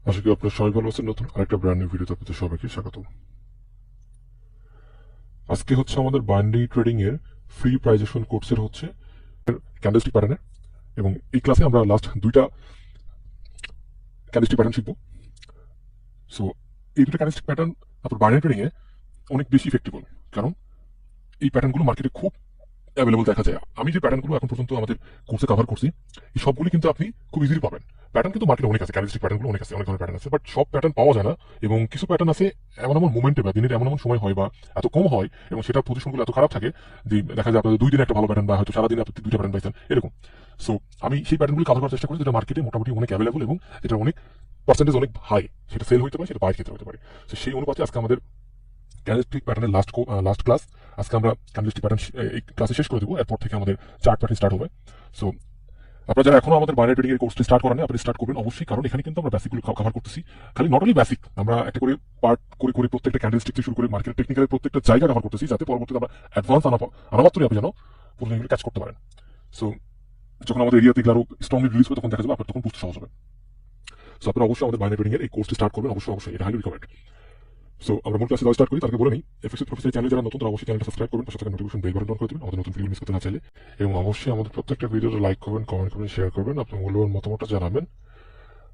আশা করি আপনার সবাই ভালো আছেন। নতুন আরেকটা ব্র্যান্ড নিউ ভিডিওতে আপনাদের সবাইকে স্বাগত। আজকে হচ্ছে আমাদের বাইনারি ট্রেডিং এর ফ্রি প্রাইজেশন কোর্সের হচ্ছে ক্যান্ডেলস্টিক প্যাটার্নের, এবং এই ক্লাসে আমরা লাস্ট দুইটা ক্যান্ডেলস্টিক প্যাটার্ন শিখবো। সো এই দুটো ক্যান্ডেলস্টিক প্যাটার্ন আপনার বাইনারি ট্রেডিং এ অনেক বেশি ইফেক্টিভ, কারণ এই প্যাটার্নগুলো মার্কেটে খুব অ্যাভেলেবল দেখা যায়। আমি যে প্যাটার্নগুলো এখন পর্যন্ত আমাদের কোর্সে কভার করছি, এই সবগুলি কিন্তু আপনি খুব ইজিলি পাবেন। প্যাটার্ন কিন্তু মার্কেটে অনেক আছে, ক্যান্ডেলস্টিক প্যাটার্নগুলো অনেক আছে, অনেক ধরনের প্যাটার্ন আছে, বাট সব প্যাটার্ন পাওয়া যায় না। এবং কিছু প্যাটার্ন আছে এমন এমন মোমেন্টে বা দিনের এমন এমন সময় হয় বা এত কম হয়, এবং সেটা পজিশনগুলো এত খারাপ থাকে যে দেখা যায় আপনাদের 2 দিনে একটা ভালো প্যাটার্ন বা হয়তো সারাদিনে আপনি 2টা প্যাটার্ন পাইছেন এরকম। সো আমি সেই প্যাটার্নগুলি কভার করার চেষ্টা করি যেটা মার্কেটে মোটামুটি অনেক অ্যাভেলেবল এবং এটা অনেক পার্সেন্টেজ অনেক হাই, সেটা সেল হতে পারে, সেটা বাই ক্ষেত্রে হতে পারে। তো সেই অনুপাতে আজকে আমাদের ক্যান্ডেলস্টিক প্যাটার্নের লাস্ট ক্লাস। আজকে আমরা ক্যান্ডেলস্টিক প্যাটার্ন এই ক্লাসে শেষ করে দেবো, এরপর থেকে আমাদের চার্ট প্যাটার্ন স্টার্ট হবে। সো আপনারা যারা এখনো আমাদের বাইনারি ট্রেডিং এর কোর্সটি স্টার্ট করেন, আপনি স্টার্ট করবেন অবশ্যই, কারণ এখানে কিন্তু আমরা বেসিকগুলো কভার করতেছি। খালি নট অনলি বেসিক, আমরা একটা করে পার্ট করে করে প্রত্যেকটা ক্যান্ডেলস্টিক থেকে শুরু করে মার্কেট টেকনিক্যালের প্রত্যেকটা জায়গা কভার করতেছি, যাতে পরবর্তীতে আমরা অ্যাডভান্স আনামাত্রই আপনি যেন পুরো কাজ করতে পারেন। সো যখন আমাদের এরিয়াতে এগুলো আরো স্ট্রংলি রিলিজ হবে, তখন দেখা যাবে আপনার তখন বুঝতে সহজ হবে। সো আপনারা অবশ্যই আমাদের বাইনারি ট্রেডিং এর এই কোর্সটি স্টার্ট করবেন, অবশ্যই এটা হাইলি রিকমেন্ড। সো আমরা মূল ক্লাসে স্টার্ট করি, তারকে বলে নিই এফএক্স প্রফেসর চ্যানেলে যারা নতুন, তারা অবশ্যই চ্যানেলটা সাবস্ক্রাইব করবেন, পাশে থাকা নোটিফিকেশন বেল বাটন অন করে দেবেন আমাদের নতুন ভিডিও মিস করতে না চাইলে। এবং অবশ্যই আমাদের প্রত্যেকটা ভিডিওতে লাইক করবেন, কমেন্ট করবেন, শেয়ার করবেন, আপনার মূল্যবান মতামতটা জানাবেন।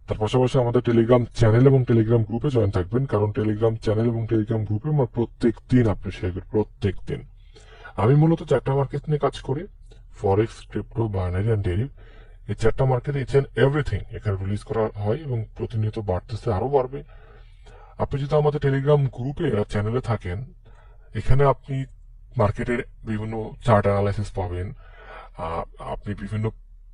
তার পাশাপাশি আমাদের টেলিগ্রাম চ্যানেল এবং টেলিগ্রাম গ্রুপে জয়েন থাকবেন, কারণ টেলিগ্রাম চ্যানেল এবং টেলিগ্রাম গ্রুপে আমার প্রত্যেক দিন আপনি শেয়ার করবেন, প্রত্যেক দিন। আমি মূলত 4টা মার্কেট নিয়ে কাজ করি: ফরেক্স, ক্রিপ্টো, বাইনারি অ্যান্ড ডেরিভ। এই 4টা মার্কেটে ইচ এন্ড এভরিথিং এখানে রিলিজ করা হয় এবং প্রতিনিয়ত বাড়তেছে, আরো বাড়বে। আপনি যদি আমাদের টেলিগ্রাম গ্রুপে চ্যানেলে থাকেন, এখানে আপনি মার্কেটের বিভিন্ন চার্ট অ্যানালাইসিস পাবেন, আপনি বিভিন্ন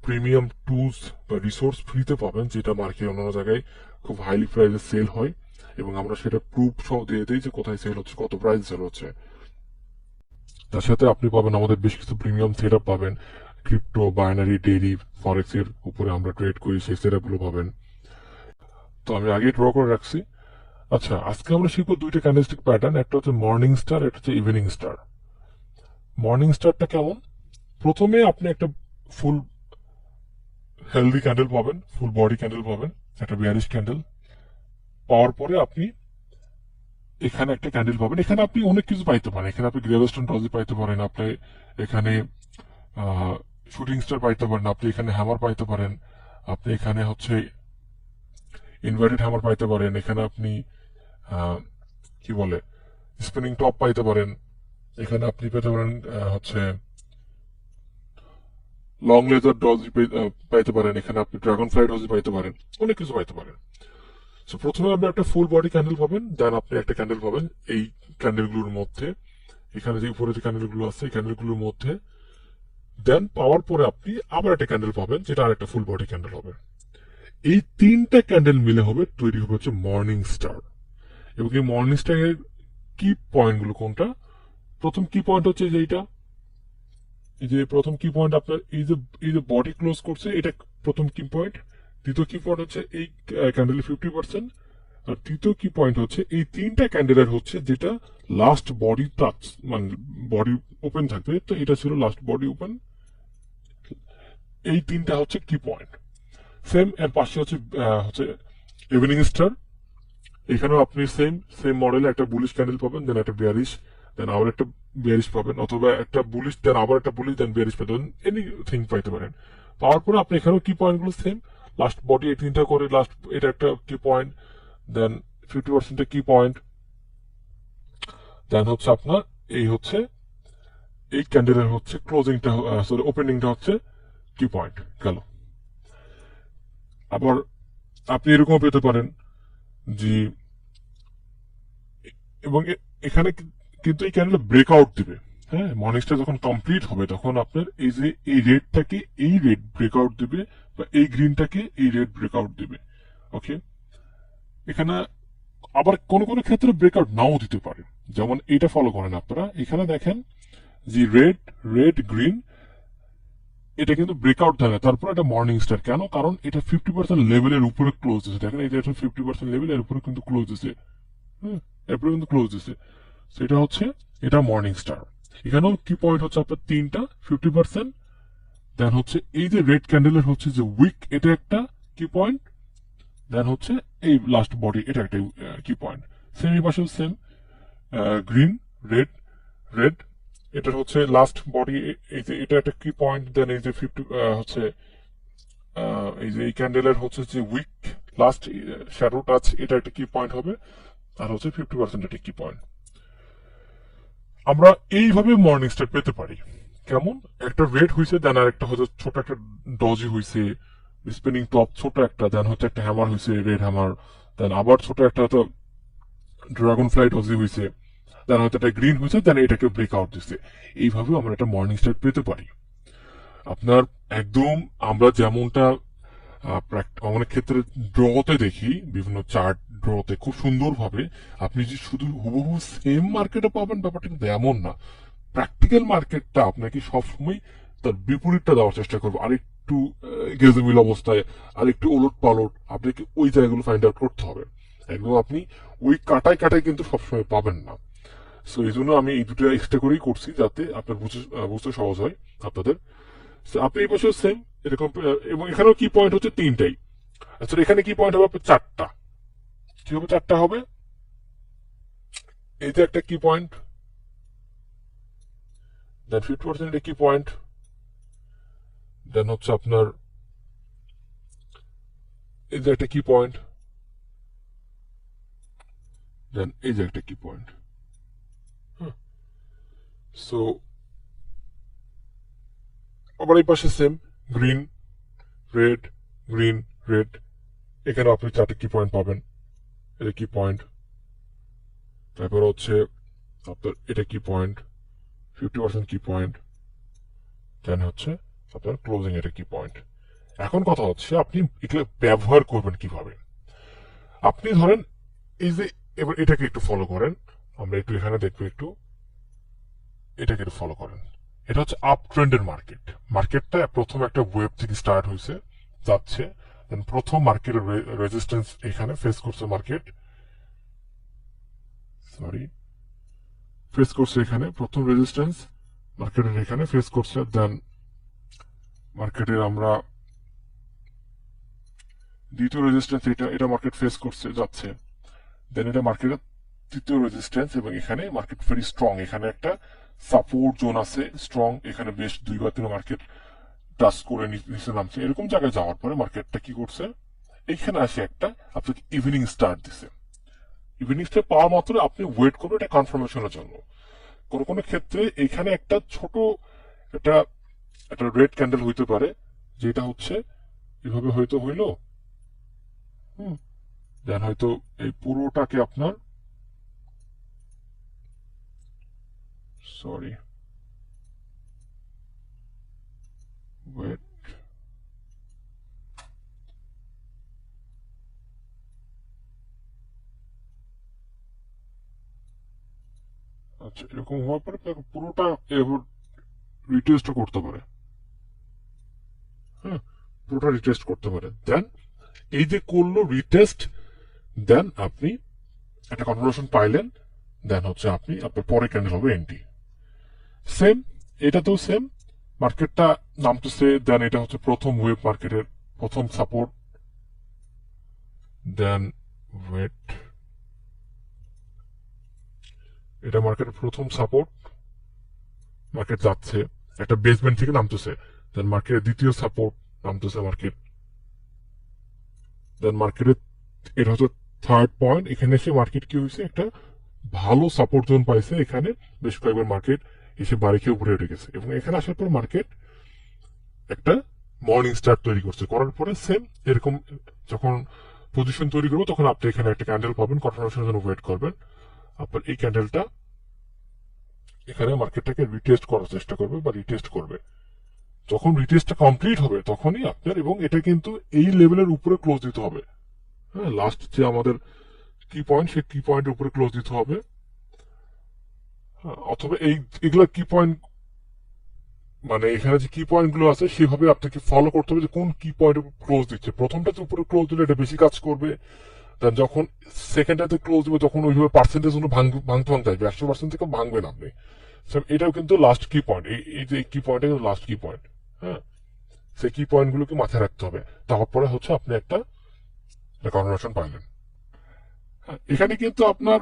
প্রিমিয়াম টুলস বা রিসোর্স ফ্রিতে পাবেন, যেটা মার্কেট অন্যান্য জায়গায় খুব হাইলি প্রাইসে সেল হয়, এবং আমরা সেটা প্রুফ সহ দিয়ে দিই যে কোথায় সেল হচ্ছে, কত প্রাইস সেল হচ্ছে। তার সাথে আপনি পাবেন আমাদের বেশ কিছু প্রিমিয়াম সেট আপ পাবেন, ক্রিপ্টো, বাইনারি, ডেইরি, ফরেক্স এর উপরে আমরা ট্রেড করি, সেই সেট আপ গুলো পাবেন। তো আমি আগে ড্র করে রাখছি। আচ্ছা, আজকে আমরা শিখবো 2টা ক্যান্ডেলস্টিক প্যাটার্ন, একটা হচ্ছে মর্নিং স্টার, একটা হচ্ছে ইভিনিং স্টার। মর্নিং স্টারটা কেমন? প্রথমে আপনি একটা ফুল হেলদি ক্যান্ডেল পাবেন, ফুল বডি ক্যান্ডেল পাবেন, একটা বিয়ারিশ ক্যান্ডেল পাওয়ার পরে আপনি এখানে একটা ক্যান্ডেল পাবেন। এখানে আপনি অনেক কিছু পাইতে পারেন, এখানে আপনি গ্রেভস্টোন ডজি পাইতে পারেন, আপনি এখানে শুটিং স্টার পাইতে পারেন, আপনি এখানে হ্যামার পাইতে পারেন, আপনি এখানে হচ্ছে ইনভার্টেড হ্যামার পাইতে পারেন, এখানে আপনি কি বলে স্পিনিং টপ পাইতে পারেন, এখানে আপনি পেতে পারেন হচ্ছে লং লেজার ডজি পাইতে পারেন, এখানে আপনি ড্রাগন ফ্লাই ডজি পাইতে পারেন, অনেক কিছু পাইতে পারেন। সো প্রথমে আপনি একটা ফুল বডি ক্যান্ডেল পাবেন, দেন আপনি একটা ক্যান্ডেল পাবেন এই ক্যান্ডেলগুলোর মধ্যে, এখানে যে উপরে যে ক্যান্ডেলগুলো আছে এই ক্যান্ডেলগুলোর মধ্যে। দেন পাওয়ার পরে আপনি আবার একটা ক্যান্ডেল পাবেন, যেটা আর একটা ফুল বডি ক্যান্ডেল হবে। এই 3টা ক্যান্ডেল মিলে হবে তৈরি হবে হচ্ছে মর্নিং স্টার। এবং এই মর্নিং স্টার এর কি পয়েন্টগুলো কোনটা? প্রথম কি পয়েন্ট হচ্ছে যে এইটা, এই যে প্রথম কি পয়েন্ট আপনার এই যে বডি ক্লোজ করছে, এটা প্রথম কি পয়েন্ট। দ্বিতীয় কি পয়েন্ট হচ্ছে এই ক্যান্ডেলের 50%। আর তৃতীয় কি পয়েন্ট হচ্ছে এই 3টা ক্যান্ডেলের হচ্ছে যেটা লাস্ট বডি টাচ, মানে বডি ওপেন থাকবে, তো এটা ছিল লাস্ট বডি ওপেন। এই 3টা হচ্ছে কি পয়েন্ট। সেম এর পাশে হচ্ছে ইভিনিং স্টার। এখানেও আপনি সেম সেম মডেলে একটা বুলিশ ক্যান্ডেল পাবেন, দেন একটা বিয়ারিশ, দেন আবার একটা বিয়ারিশ পাবেন, অথবা একটা বুলিশ দেন আবার একটা বুলিশ দেন বিয়ারিশ পাবেন, এনিথিং পাইতে পারেন। পাওয়ার পরে আপনি এখানেও কি পয়েন্টগুলো সেম, লাস্ট বডি এই 3টা করে, লাস্ট এটা একটা কি পয়েন্ট, দেন 50% কি পয়েন্ট, দেন হচ্ছে আপনার এই হচ্ছে এই ক্যান্ডেলের হচ্ছে ক্লোজিংটা, সরি ওপেনিংটা হচ্ছে কি পয়েন্ট গেল। আবার আপনি এরকম পেতে পারেন যে, এবং এখানে কিন্তু এই ক্যান্ডেল ব্রেকআউট দিবে। হ্যাঁ, মর্নিং স্টার যখন কমপ্লিট হবে তখন আপনার এই যে এই রেডটাকে এই রেড ব্রেকআউট দিবে, বা এই গ্রিনটাকে এই রেড ব্রেকআউট দিবে। ওকে, এখানে আবার কোন কোন ক্ষেত্রে ব্রেকআউট নাও দিতে পারে, যেমন এটা ফলো করেন আপনারা। এখানে দেখেন যে রেড রেড গ্রিন, এটা কিন্তু ব্রেকআউট দেয় না, তারপর এটা মর্নিং স্টার। কেন? কারণ এটা 50% লেভেলের উপরে ক্লোজ দিচ্ছে। দেখেন এটা 50% লেভেলের উপরে কিন্তু ক্লোজ দিচ্ছে। হ্যাঁ, এরপরে কিন্তু ক্লোজ দিচ্ছে। সেটা হচ্ছে এটা মর্নিং স্টার। এখানেও কি পয়েন্ট হচ্ছে আপনার 3টা 50%। দেন হচ্ছে এই যে রেড ক্যান্ডেলের হচ্ছে যে উইক, এটা একটা কি পয়েন্ট, দেন হচ্ছে এই লাস্ট বডি, এটা একটা কি পয়েন্ট। সেম এই পাশেও সেম, গ্রিন, রেড, রেড, এটা হচ্ছে লাস্ট বডি, এই যে এটা একটা কি পয়েন্ট। দেন এই যে 50 হচ্ছে এই যে এই ক্যান্ডেলের হচ্ছে যে উইক লাস্ট শ্যাডো টাচ, এটা একটা কি পয়েন্ট হবে। আর হচ্ছে 50% একটা কি পয়েন্ট। আমরা এইভাবে মর্নিং স্টার পেতে পারি। কেমন একটা রেড হয়েছে, দেন আর একটা হচ্ছে ছোট একটা ডজি হয়েছে, স্পিনিং টপ ছোট একটা, দেন হচ্ছে একটা হ্যামার হয়েছে, রেড হ্যামার, দেন আবার ছোট একটা হয়তো ড্রাগন ফ্লাই ডজি হয়েছে, দেন হয়তো একটা গ্রিন হয়েছে, দেন এটাকে ব্রেকআউট দিচ্ছে। এইভাবে আমরা একটা মর্নিং স্টার পেতে পারি। আপনার একদম আমরা যেমনটা অনেক ক্ষেত্রে ড্রতে দেখি, বিভিন্ন চার্ট ড্রতে খুব সুন্দরভাবে আপনি যে শুধু হুবহু সেম মার্কেটে পাবেন, ব্যাপারটা কিন্তু এমন না। প্র্যাকটিক্যাল মার্কেটটা আপনাকে সবসময় তার বিপরীতটা দেওয়ার চেষ্টা করবে, আরেকটু গেজমিল অবস্থায়, আরেকটু ওলট পালট, আপনাকে ওই জায়গাগুলো ফাইন্ড আউট করতে হবে। একদম আপনি ওই কাটায় কাটায় কিন্তু সবসময় পাবেন না। সো এই জন্য আমি এই দুটো এক্সট্রা করেই করছি, যাতে আপনার বুঝতে সহজ হয় আপনাদের। So, আপনি এই বছর সেম এরকম, এবং এখানেও কি পয়েন্ট হচ্ছে তিনটাই। আচ্ছা, এখানে কি পয়েন্ট হবে আপনার চারটা। কি হবে? চারটা হবে। এই যে একটা কি পয়েন্ট, দেন 50% কি পয়েন্ট, দেন হচ্ছে আপনার এই যে একটা কি পয়েন্ট, দেন এই যে একটা কি পয়েন্ট। সো আবার এই পাশে same, green, red, green, red, এখানে আপনি চারটে কি পয়েন্ট পাবেন। এটা কি পয়েন্ট, তারপর হচ্ছে আপনার এটা কি পয়েন্ট, 50% কি পয়েন্ট, দেন হচ্ছে আপনার ক্লোজিং এটা কি পয়েন্ট। এখন কথা হচ্ছে আপনি এগুলো ব্যবহার করবেন কিভাবে। আপনি ধরেন এই যে, এবার এটাকে একটু ফলো করেন, আমরা একটু এখানে দেখবো, একটু এটাকে একটু ফলো করেন। এটা হচ্ছে আপ ট্রেন্ডের মার্কেট। মার্কেটটা প্রথম একটা ওয়েব থেকে স্টার্ট হয়েছে, যাচ্ছে, দেন প্রথম মার্কেটের রেজিস্ট্যান্স এখানে ফেস করছে মার্কেট, সরি, ফেস করছে এখানে প্রথম রেজিস্ট্যান্স মার্কেটের এখানে ফেস করছে, দেন মার্কেটের আমরা দ্বিতীয় রেজিস্ট্যান্স এটা এটা মার্কেট ফেস করছে, যাচ্ছে, দেন এটা মার্কেটের তৃতীয় রেজিস্ট্যান্স, এবং এখানে মার্কেট ভেরি স্ট্রং, এখানে একটা সাপোর্ট জোন আছে স্ট্রং, এখানে বেশ দুইবার তিন মার্কেট টাচ করে নিচে নামছে। এরকম জায়গায় যাওয়ার পরে মার্কেটটা কি করছে, এইখানে আসে একটা আপনাকে ইভিনিং স্টার দিছে। ইভিনিং স্টার পাওয়া মাত্র আপনি ওয়েট করবেন এটা কনফার্মেশনের জন্য। কোন কোন ক্ষেত্রে এখানে একটা ছোট একটা একটা রেড ক্যান্ডেল হইতে পারে, যেটা হচ্ছে এভাবে হয়তো হইলো, হুম, দেন হয়তো এই পুরোটাকে আপনার, সরি, ওয়েট, আচ্ছা, এরকম হওয়ার পরে পুরোটা এবার রিটেস্ট করতে পারে, হ্যাঁ, পুরোটা রিটেস্ট করতে পারে। দেন এই যে করলো রিটেস্ট, দেন আপনি একটা কনফার্মেশন পাইলেন, দেন হচ্ছে আপনি আপনার পরে ক্যান্ডেল হবে এন্ট্রি। সেম, এটাতেও সেম, মার্কেটটা নামতেছে, দেন এটা হচ্ছে প্রথম ওয়েব মার্কেটের প্রথম সাপোর্ট, দেন ওয়েট, এটা মার্কেটের প্রথম সাপোর্ট, মার্কেট যাচ্ছে, একটা বেসমেন্ট থেকে নামতেছে, দেন মার্কেটের দ্বিতীয় সাপোর্ট, নামতেছে মার্কেট, দেন মার্কেটের এটা হচ্ছে থার্ড পয়েন্ট, এখানে এসে মার্কেট কি হয়েছে, একটা ভালো সাপোর্ট জোন পাইছে, এখানে বেশ কয়েকবার মার্কেট এসে বাড়ি খেয়ে উপরে উঠে গেছে, এবং এখানে আসার পর মার্কেট একটা মর্নিং স্টার তৈরি করছে, করার পরে সেম এরকম যখন পজিশন তৈরি করবো, তখন আপনি এখানে একটা ক্যান্ডেল পাবেন, কনফার্মেশনের জন্য ওয়েট করবেন। আপনার এই ক্যান্ডেলটা এখানে মার্কেটটাকে রিটেস্ট করার চেষ্টা করবে বা রিটেস্ট করবে। যখন রিটেস্টটা কমপ্লিট হবে তখনই আপনার, এবং এটা কিন্তু এই লেভেলের উপরে ক্লোজ দিতে হবে, হ্যাঁ, লাস্ট যে আমাদের কি পয়েন্ট, সেই কি পয়েন্টের উপরে ক্লোজ দিতে হবে, হ্যাঁ, অথবা এগুলা কি পয়েন্ট, মানে এখানে যে কি পয়েন্ট গুলো আছে সেভাবে আপনাকে ফলো করতে হবে যে কোন কি পয়েন্ট ক্লোজ দিচ্ছে। প্রথমটাতে উপরে ক্লোজ দিলে এটা বেশি কাজ করবে, দেন যখন সেকেন্ডটাতে ক্লোজ দিবে তখন ওইভাবে পার্সেন্টেজ ভাঙতে ভাঙতে আসবে, 100% থেকে ভাঙবেন আপনি। এটাও কিন্তু লাস্ট কি পয়েন্ট, এই যে কি পয়েন্ট লাস্ট কি পয়েন্ট, হ্যাঁ, সেই কি পয়েন্ট গুলোকে মাথায় রাখতে হবে। তারপরে হচ্ছে আপনি একটা কনফার্মেশন পাইলেন। হ্যাঁ, এখানে কিন্তু আপনার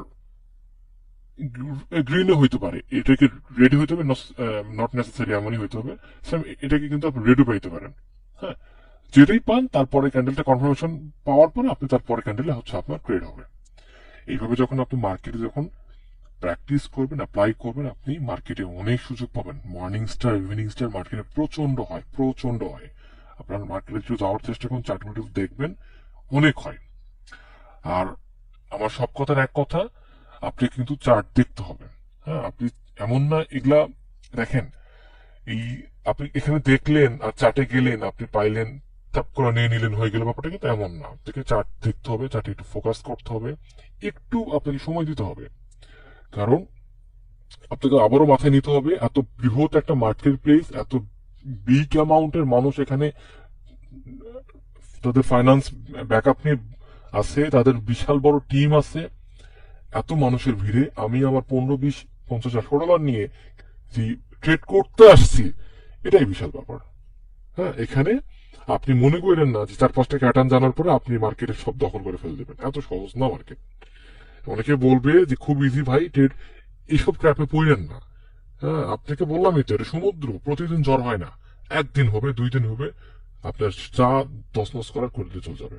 গ্রিনও হইতে পারে, এটাকে রেডি হইতে হবে, নট নেসেসারি এমনই হইতে হবে। এটাকে কিন্তু আপনি রেডি পাইতে পারেন। হ্যাঁ, যেটাই পান তারপরে ক্যান্ডেলটা কনফার্মেশন পাওয়ার পরে আপনি তারপরে ক্যান্ডেল হচ্ছে আপনার ট্রেড হবে। এইভাবে যখন আপনি মার্কেটে যখন প্র্যাকটিস করবেন, অ্যাপ্লাই করবেন, আপনি মার্কেটে অনেক সুযোগ পাবেন। মর্নিং স্টার, ইভিনিং স্টার মার্কেটে প্রচন্ড হয়, প্রচন্ড হয়। আপনার মার্কেটে একটু যাওয়ার চেষ্টা করুন, চার্টগুলো দেখবেন, অনেক হয়। আর আমার সব কথার এক কথা, আপনি কিন্তু চার্ট দেখতে হবে। হ্যাঁ, আপনি এমন না এগুলা দেখেন, এই আপনি এখানে দেখলেন আর চার্টে গেলেন, আপনি পাইলেন, তাপ করে নিয়ে নিলেন, হয়ে গেল, ব্যাপারটা কিন্তু এমন না। আপনাকে চার্ট দেখতে হবে, চার্টে একটু ফোকাস করতে হবে, একটু আপনাকে সময় দিতে হবে। কারণ আপনাকে আবারও মাথায় নিতে হবে, এত বৃহৎ একটা মার্কেট প্লেস, এত বিগ অ্যামাউন্টের মানুষ এখানে তাদের ফাইন্যান্স ব্যাকআপ নিয়ে আছে, তাদের বিশাল বড় টিম আছে। এত মানুষের ভিড়ে আমি আমার 15, 20, 50, 100 ডলার নিয়ে যে ট্রেড করতে আসছি, এটাই বিশাল ব্যাপার। হ্যাঁ, এখানে আপনি মনে করেন না যে 4-5টা প্যাটার্ন জানার পরে আপনি মার্কেটে সব দখল করে ফেলে দেবেন, এত সহজ না মার্কেট। অনেকে বলবে যে খুব ইজি ভাই ট্রেড, এইসব ক্র্যাপে পড়লেন না। হ্যাঁ, আপনাকে বললামই তো, এটা সমুদ্র, প্রতিদিন জ্বর হয় না, একদিন হবে, 2 দিন হবে, আপনার যা তছনছ করার করতে চলে যাবে।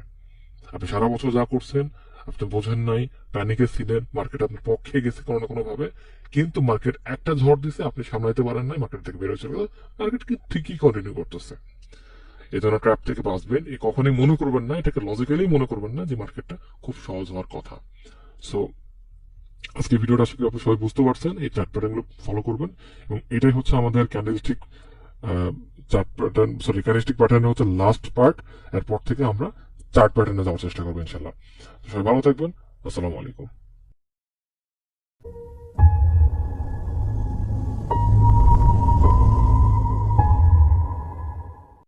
আপনি সারা বছর যা করছেন, আপনি বোঝেন নাই, প্যানিকে ছিলেন, মার্কেট আপনার পক্ষে গেছে কোনো না কোনো ভাবে, কিন্তু মার্কেট একটা ঝড় দিছে, আপনি সামলাইতে পারেন নাই, মার্কেট থেকে বেরোয় চলে গেল, মার্কেট কি ঠিকই কন্টিনিউ করতেছে। এই ধরনের ট্র্যাপ থেকে বাঁচবেন, এই কখনোই মনে করবেন না, এটাকে লজিক্যালি মনে করবেন না যে মার্কেটটা খুব সহজ হওয়ার কথা। সো আজকে ভিডিওটা আশা করি আপনি সবাই বুঝতে পারছেন, এই চার্ট প্যাটার্ন গুলো ফলো করবেন, এবং এটাই হচ্ছে আমাদের candlestick chart pattern, sorry candlestick প্যাটার্নের হচ্ছে লাস্ট পার্ট। এরপর থেকে আমরা চার্ট প্যাটার্নে যাওয়ার চেষ্টা করবো ইনশাল্লাহ। সবাই ভালো থাকবেন, আসসালামু আলাইকুম।